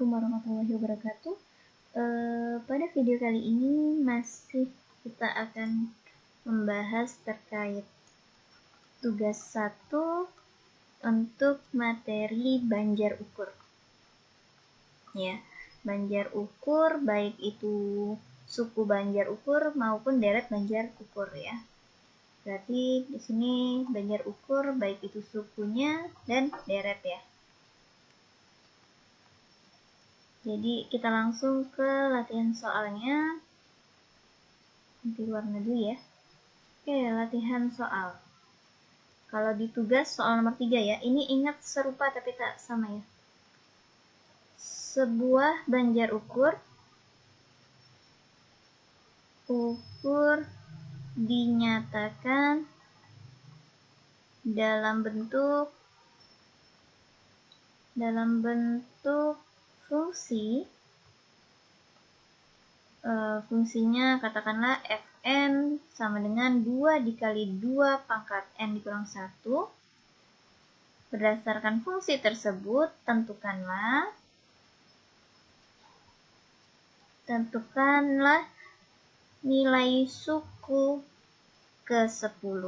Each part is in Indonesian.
Assalamualaikum warahmatullahi wabarakatuh. Pada video kali ini masih kita akan membahas terkait tugas 1 untuk materi banjar ukur. Ya, banjar ukur baik itu suku banjar ukur maupun deret banjar ukur ya. Berarti di sini banjar ukur baik itu sukunya dan deret ya. Jadi kita langsung ke latihan soalnya. Ganti warna dulu ya. Oke, latihan soal. Kalau di tugas soal nomor 3 ya, ini ingat serupa tapi tak sama ya. Sebuah banjar ukur dinyatakan dalam bentuk fungsi, fungsinya katakanlah fn sama dengan 2 dikali 2 pangkat n dikurang 1. Berdasarkan fungsi tersebut, tentukanlah nilai suku ke-10,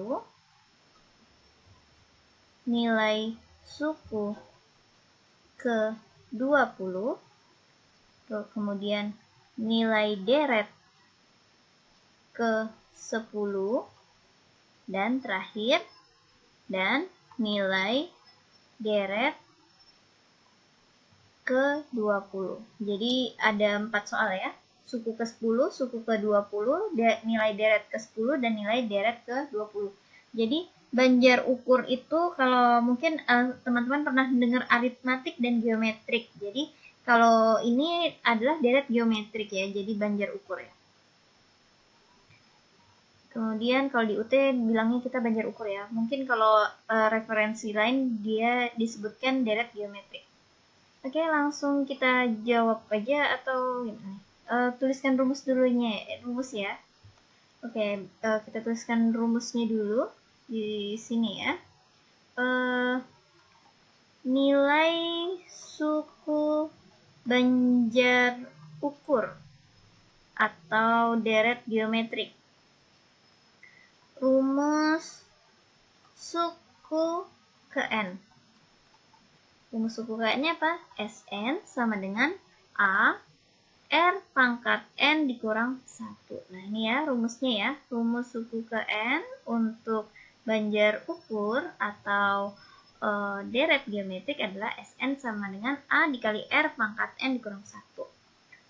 nilai suku ke-20, kemudian nilai deret ke-10, dan terakhir nilai deret ke-20. Jadi ada 4 soal ya. Suku ke-10, suku ke-20, nilai deret ke-10, dan nilai deret ke-20. Jadi banjar ukur itu kalau mungkin teman-teman pernah dengar aritmatik dan geometrik. Jadi kalau ini adalah deret geometrik ya, jadi banjar ukur ya. Kemudian kalau di UT bilangnya kita banjar ukur ya. Mungkin kalau referensi lain dia disebutkan deret geometrik. Oke, langsung kita jawab aja atau gimana? Tuliskan rumus ya. Oke, kita tuliskan rumusnya dulu di sini ya. Nilai suku banjar ukur atau deret geometrik. Rumus suku ke n. Rumus suku ke n-nya apa? Sn sama dengan A R pangkat N dikurang 1. Nah ini ya rumusnya ya. Rumus suku ke N untuk banjar ukur atau deret geometrik adalah Sn sama dengan A dikali R pangkat N dikurang 1.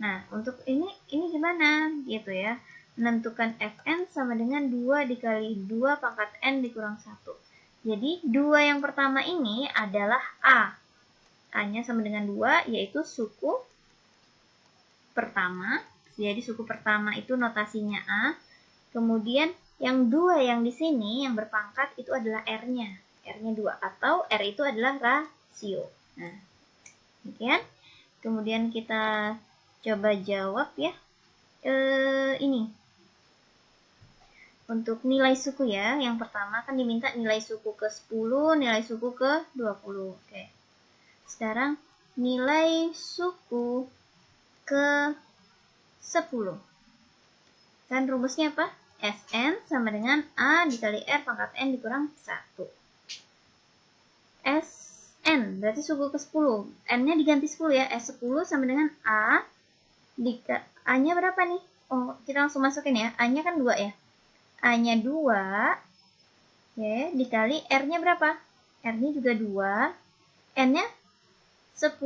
Nah untuk ini gimana gitu ya. Menentukan Fn sama dengan 2 dikali 2 pangkat N dikurang 1. Jadi 2 yang pertama ini adalah A. A-nya sama dengan 2 yaitu suku pertama. Jadi suku pertama itu notasinya A. Kemudian yang 2 yang di sini yang berpangkat itu adalah R-nya. R-nya 2 atau R itu adalah rasio. Nah, demikian. Kemudian kita coba jawab ya. Ini. Untuk nilai suku ya. Yang pertama kan diminta nilai suku ke-10, nilai suku ke-20. Oke. Sekarang nilai suku ke-10. Kan rumusnya apa? Sn sama dengan A dikali R pangkat N dikurang 1. Sn berarti suku ke-10. N-nya diganti 10 ya. S10 sama dengan A. A-nya berapa nih? Oh, kita langsung masukin ya. A-nya kan 2 ya. A-nya 2. Oke, dikali R-nya berapa? R-nya juga 2. N-nya 10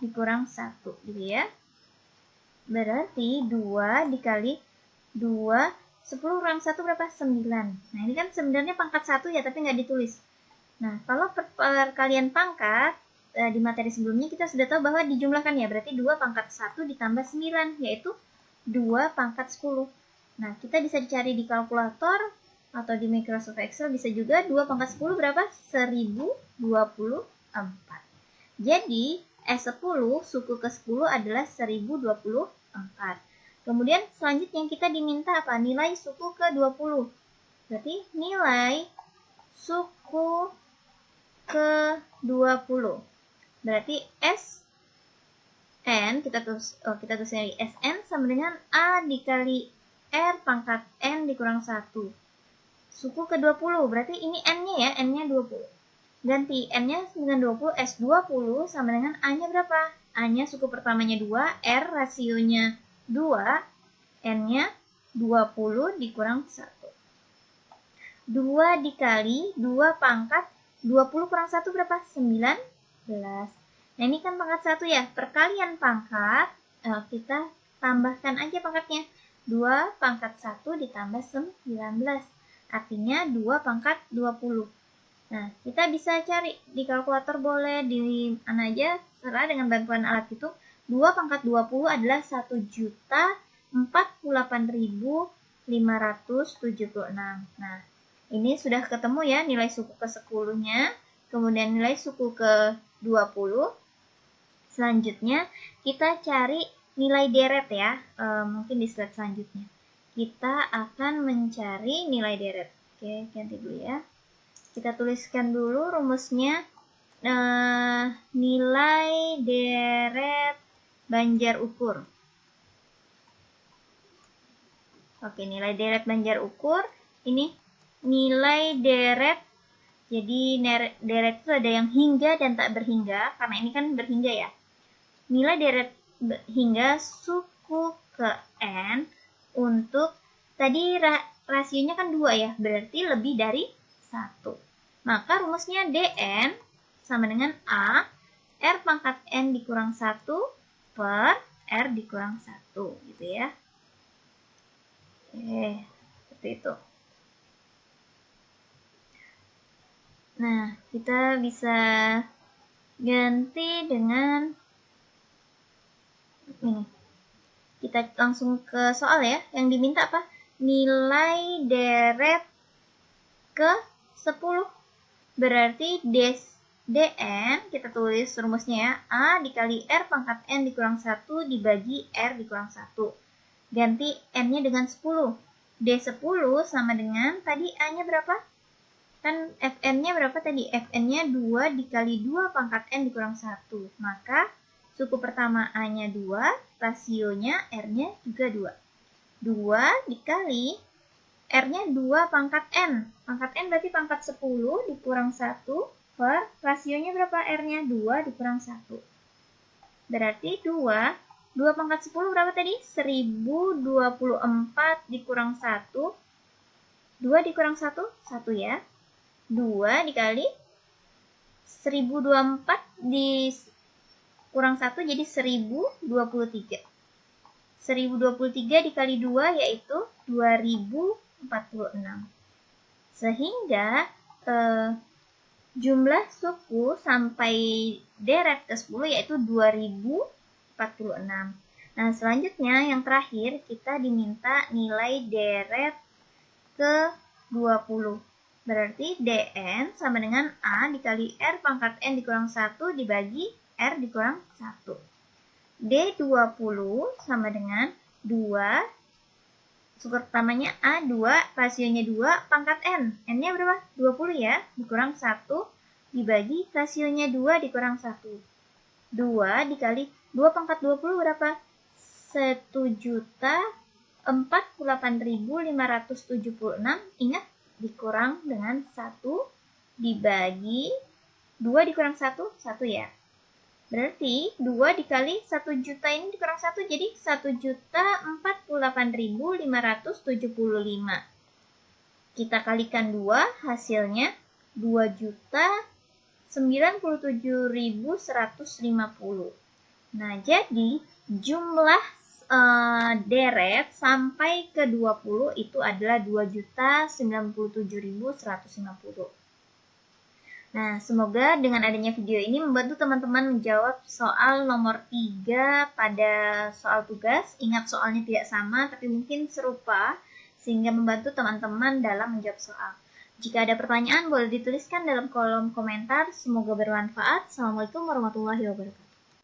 dikurang 1 gitu ya. Berarti 2 dikali 2, 10 kurang 1 berapa? 9. Nah ini kan sebenarnya pangkat 1 ya, tapi nggak ditulis. Nah kalau perkalian pangkat, di materi sebelumnya kita sudah tahu bahwa dijumlahkan ya. Berarti 2 pangkat 1 ditambah 9, yaitu 2 pangkat 10. Nah kita bisa dicari di kalkulator atau di Microsoft Excel bisa juga. 2 pangkat 10 berapa? 1024. Jadi S10 suku ke-10 adalah 1024. Kemudian selanjutnya kita diminta apa? Nilai suku ke-20. Berarti nilai suku ke-20. Berarti S N, kita tulis dari Sn sama dengan A dikali R pangkat N dikurang 1. Suku ke 20, berarti ini N-nya ya, N-nya 20. Ganti N-nya dengan 20, S20 sama dengan A-nya berapa? A-nya suku pertamanya 2, R rasionya 2, N-nya 20 dikurang 1. 2 dikali 2 pangkat 20 kurang 1 berapa? 19. Nah ini kan pangkat 1 ya, perkalian pangkat, kita tambahkan aja pangkatnya. 2 pangkat 1 ditambah 19, artinya 2 pangkat 20. Nah, kita bisa cari di kalkulator boleh, di mana aja, serah dengan bantuan alat hitung. 2 pangkat 20 adalah 1.048.576. Nah, ini sudah ketemu ya nilai suku ke 10-nya, kemudian nilai suku ke 20. Selanjutnya, kita cari nilai deret ya, mungkin di slide selanjutnya. Kita akan mencari nilai deret. Oke, ganti dulu ya. Kita tuliskan dulu rumusnya, nilai deret banjar ukur. Oke, nilai deret banjar ukur, ini nilai deret, jadi deret itu ada yang hingga dan tak berhingga, karena ini kan berhingga ya. Nilai deret hingga suku ke N untuk, tadi rasionya kan 2 ya, berarti lebih dari 1. Maka rumusnya Dn sama dengan A, R pangkat N dikurang 1 per R dikurang 1, gitu ya. Oke, seperti itu. Nah, kita bisa ganti dengan ini. Kita langsung ke soal ya. Yang diminta apa? Nilai deret ke 10. Berarti Dn, kita tulis rumusnya ya. A dikali R pangkat N dikurang 1 dibagi R dikurang 1. Ganti N-nya dengan 10. D10 sama dengan, tadi A-nya berapa? Kan Fn-nya berapa tadi? Fn-nya 2 dikali 2 pangkat N dikurang 1. Maka suku pertama A-nya 2, rasionya R-nya juga 2. 2 dikali R-nya 2 pangkat N. Pangkat N berarti pangkat 10 dikurang 1 per rasionya berapa? R-nya 2 dikurang 1. Berarti 2 pangkat 10 berapa tadi? 1024 dikurang 1. 2 dikurang 1, 1 ya. 2 dikali 1024 dikurang 1 jadi 1023. 1023 dikali 2 yaitu 2046. Sehingga jumlah suku sampai deret ke 10 yaitu 2046. Nah, selanjutnya yang terakhir kita diminta nilai deret ke 20. Berarti Dn sama dengan A dikali R pangkat N dikurang 1 dibagi R dikurang 1. D20 sama dengan 2, suku pertamanya A, 2, rasionya 2, pangkat N. N-nya berapa? 20 ya, dikurang 1 dibagi rasionya 2 dikurang 1. 2 dikali 2 pangkat 20 berapa? 1.048.576. Ingat, dikurang dengan 1 dibagi 2 dikurang 1, 1 ya. Berarti 2 dikali 1 juta ini dikurang 1 jadi 1.048.575. Kita kalikan 2, hasilnya 2.097.150. Nah, jadi jumlah deret sampai ke 20 itu adalah 2.097.150. Nah, semoga dengan adanya video ini membantu teman-teman menjawab soal nomor 3 pada soal tugas. Ingat, soalnya tidak sama, tapi mungkin serupa, sehingga membantu teman-teman dalam menjawab soal. Jika ada pertanyaan, boleh dituliskan dalam kolom komentar. Semoga bermanfaat. Assalamualaikum warahmatullahi wabarakatuh.